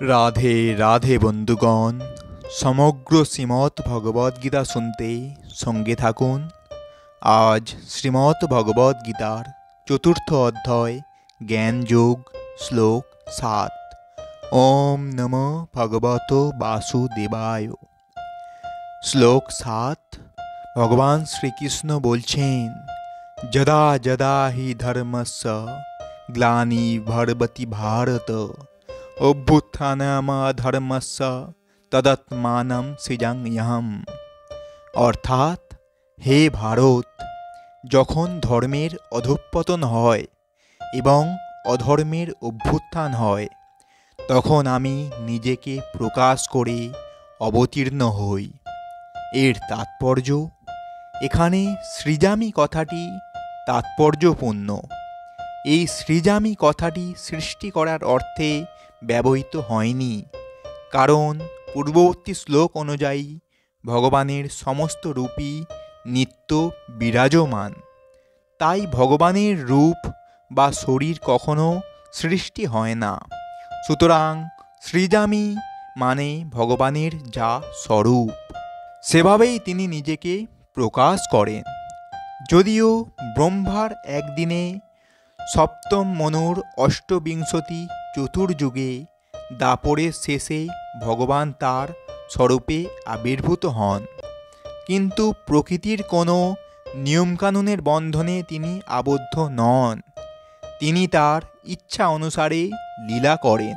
রাধে রাধে বন্ধুগণ, সমগ্র শ্রীমদ্ ভগবদ্গীতা শুনতে সঙ্গে থাকুন। আজ শ্রীমদ্ ভগবদ্গীতার চতুর্থ অধ্যায় জ্ঞানযোগ, শ্লোক 7। ওম নমো ভগবত বাসুদেবায়। শ্লোক 7। ভগবান শ্রীকৃষ্ণ বলছেন, যদা যদা হি ধর্মস্য গ্লানির্ভবতি ভারত অভ্যুত্থানমধর্মস্য তদাত্মানং সৃজাম্যহম। অর্থাৎ, হে ভারত, যখন ধর্মের অধঃপতন হয় এবং অধর্মের অভ্যুত্থান হয়, তখন আমি নিজেকে প্রকাশ করে অবতীর্ণ হই। এর তাৎপর্য, এখানে সৃজামি কথাটি তাৎপর্যপূর্ণ। এই সৃজামি কথাটি সৃষ্টি করার অর্থে ব্যবহৃত হয়নি, কারণ পূর্ববর্তী শ্লোক অনুযায়ী ভগবানের সমস্ত রূপই নিত্য বিরাজমান। তাই ভগবানের রূপ বা শরীর কখনো সৃষ্টি হয় না। সুতরাং সৃজামি মানে ভগবানের যা স্বরূপ, সেভাবেই তিনি নিজেকে প্রকাশ করেন। যদিও ব্রহ্মার একদিনে সপ্তম মনুর অষ্টবিংশতি চতুর্যুগে দাপরের শেষে ভগবান তার স্বরূপে আবির্ভূত হন, কিন্তু প্রকৃতির কোনো নিয়মকানুনের বন্ধনে তিনি আবদ্ধ নন। তিনি তার ইচ্ছা অনুসারে লীলা করেন।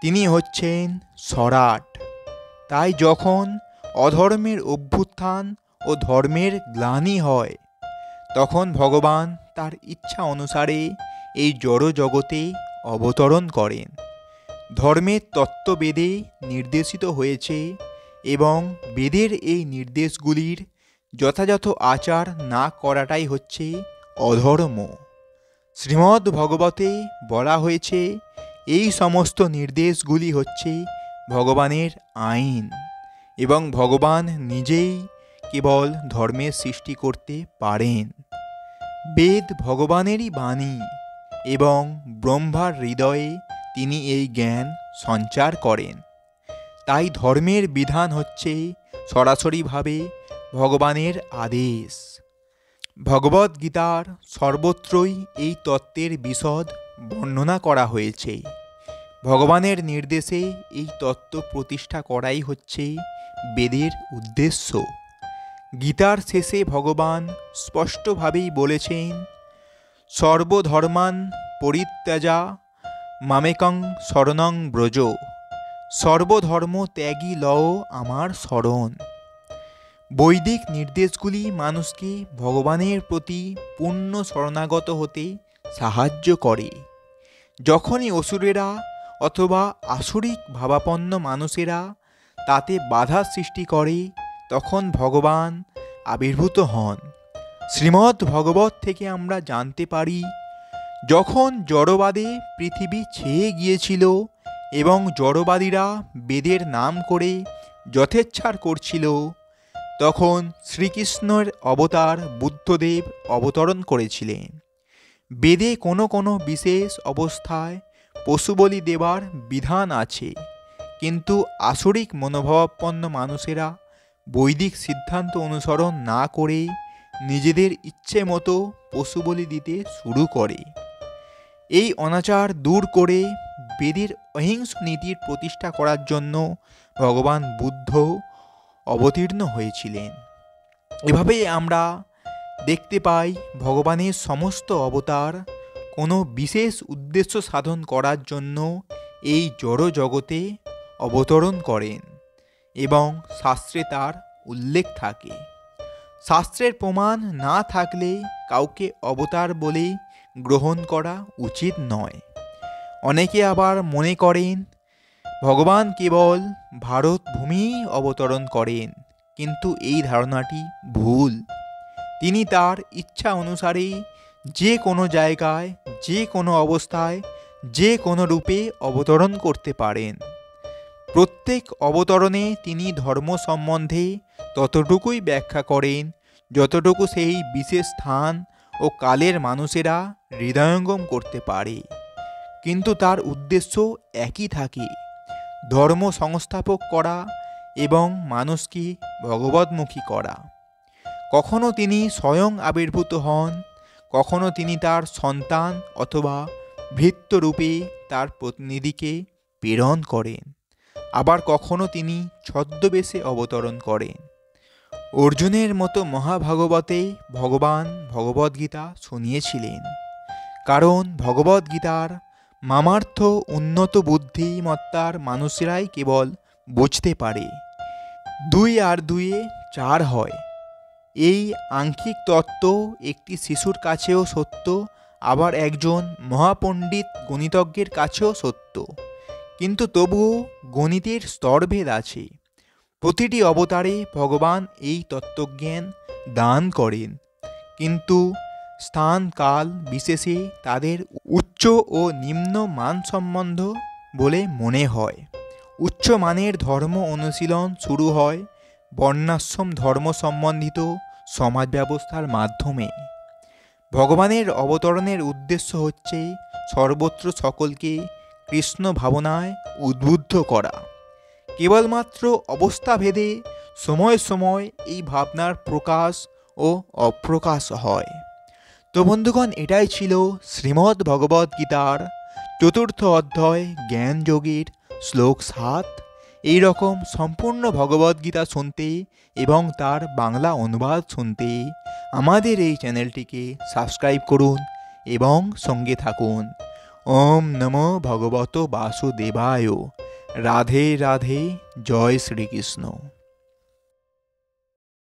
তিনি হচ্ছেন সরাট। তাই যখন অধর্মের অভ্যুত্থান ও ধর্মের গ্লানি হয়, তখন ভগবান তার ইচ্ছা অনুসারে এই জড় জগতে অবতরণ করেন। ধর্মের তত্ত্ব বেদে নির্দেশিত হয়েছে এবং বেদের এই নির্দেশগুলির যথাযথ আচার না করাটাই হচ্ছে অধর্ম। শ্রীমদ্ ভগবতে বলা হয়েছে, এই সমস্ত নির্দেশগুলি হচ্ছে ভগবানের আইন এবং ভগবান নিজেই কেবল ধর্মের সৃষ্টি করতে পারেন। বেদ ভগবানেরই বাণী এবং ব্রহ্মার হৃদয়ে তিনি এই জ্ঞান সঞ্চার করেন। তাই ধর্মের বিধান হচ্ছে সরাসরিভাবে ভগবানের আদেশ। ভগবদ্গীতার সর্বত্রই এই তত্ত্বের বিশদ বর্ণনা করা হয়েছে। ভগবানের নির্দেশে এই তত্ত্ব প্রতিষ্ঠা করাই হচ্ছে বেদের উদ্দেশ্য। গীতার শেষে ভগবান স্পষ্টভাবেই বলেছেন, সর্বধর্মান পরিত্যাজা মামেকং শরণং ব্রজ। সর্বধর্ম ত্যাগী লও আমার শরণ। বৈদিক নির্দেশগুলি মানুষকে ভগবানের প্রতি পূর্ণ শরণাগত হতে সাহায্য করে। যখনই অসুরেরা অথবা আসরিক ভাবাপন্ন মানুষেরা তাতে বাধা সৃষ্টি করে, তখন ভগবান আবির্ভূত হন। শ্রীমদ্ ভগবত থেকে আমরা জানতে পারি, যখন জড়বাদে পৃথিবী ছেয়ে গিয়েছিল এবং জড়বাদীরা বেদের নাম করে যথেচ্ছার করছিল, তখন শ্রীকৃষ্ণের অবতার বুদ্ধদেব অবতরণ করেছিলেন। বেদে কোনো কোনো বিশেষ অবস্থায় পশু বলি দেবার বিধান আছে, কিন্তু আসরিক মনোভাবাপন্ন মানুষেরা বৈদিক সিদ্ধান্ত অনুসরণ না করে নিজেদের ইচ্ছে মতো পশু বলি দিতে শুরু করে। এই অনাচার দূর করে বেদের অহিংস নীতির প্রতিষ্ঠা করার জন্য ভগবান বুদ্ধ অবতীর্ণ হয়েছিলেন। এভাবেই আমরা দেখতে পাই, ভগবানের সমস্ত অবতার কোনো বিশেষ উদ্দেশ্য সাধন করার জন্য এই জড় জগতে অবতরণ করেন এবং শাস্ত্রে তার উল্লেখ থাকে। শাস্ত্রের প্রমাণ না থাকলে কাউকে অবতার বলে গ্রহণ করা উচিত নয়। অনেকে আবার মনে করেন ভগবান কেবল ভারত ভূমি অবতরণ করেন, কিন্তু এই ধারণাটি ভুল। তিনি তার ইচ্ছা অনুসারে যে কোনো জায়গায়, যে কোনো অবস্থায়, যে কোনো রূপে অবতরণ করতে পারেন। প্রত্যেক অবতরণে তিনি ধর্ম সম্বন্ধে ততটুকুই ব্যাখ্যা করেন যতটুকু সেই বিশেষ স্থান ও কালের মানুষেরা হৃদয়ঙ্গম করতে পারে, কিন্তু তার উদ্দেশ্য একই থাকে, ধর্ম সংস্থাপক করা এবং মানুষকে ভগবৎমুখী করা। কখনো তিনি স্বয়ং আবির্ভূত হন, কখনো তিনি তার সন্তান অথবা ভৃত্যরূপে তার প্রতিনিধিকে প্রেরণ করেন, আবার কখনো তিনি ছদ্মবেশে অবতরণ করেন। অর্জুনের মতো মহাভাগবতে ভগবান ভগবদ্গীতা শুনিয়েছিলেন, কারণ ভগবদ্গীতার মামার্থ উন্নত বুদ্ধিমত্তার মানুষেরাই কেবল বুঝতে পারে। 2 আর 2 4 হয়, এই আংশিক তত্ত্ব একটি শিশুর কাছেও সত্য, আবার একজন মহাপণ্ডিত গণিতজ্ঞের কাছেও সত্য। কিন্তু তবুও গণিতের স্তরভেদ আছে। প্রতিটি অবতারে ভগবান এই তত্ত্বজ্ঞান দান করেন, কিন্তু স্থান কাল বিশেষে তাদের উচ্চ ও নিম্ন মান সম্বন্ধ বলে মনে হয়। উচ্চ মানের ধর্ম অনুশীলন শুরু হয় বর্ণাশ্রম ধর্ম সম্বন্ধিত সমাজ ব্যবস্থার মাধ্যমে। ভগবানের অবতরণের উদ্দেশ্য হচ্ছে সর্বত্র সকলকে কৃষ্ণ ভাবনায় উদ্বুদ্ধ করা। কেবলমাত্র অবস্থাভেদে সময় সময় এই ভাবনার প্রকাশ ও অপ্রকাশ হয়। তো বন্ধুগণ, এটাই ছিল শ্রীমদ্ ভগবদ্ গীতার 4th অধ্যায় জ্ঞানযোগের শ্লোক 7। এই রকম সম্পূর্ণ ভগবদ্গীতা শুনতে এবং তার বাংলা অনুবাদ শুনতে আমাদের এই চ্যানেলটিকে সাবস্ক্রাইব করুন এবং সঙ্গে থাকুন। ওম নমো ভগবত বাসুদেবায়। রাধে রাধে। জয় শ্রীকৃষ্ণ।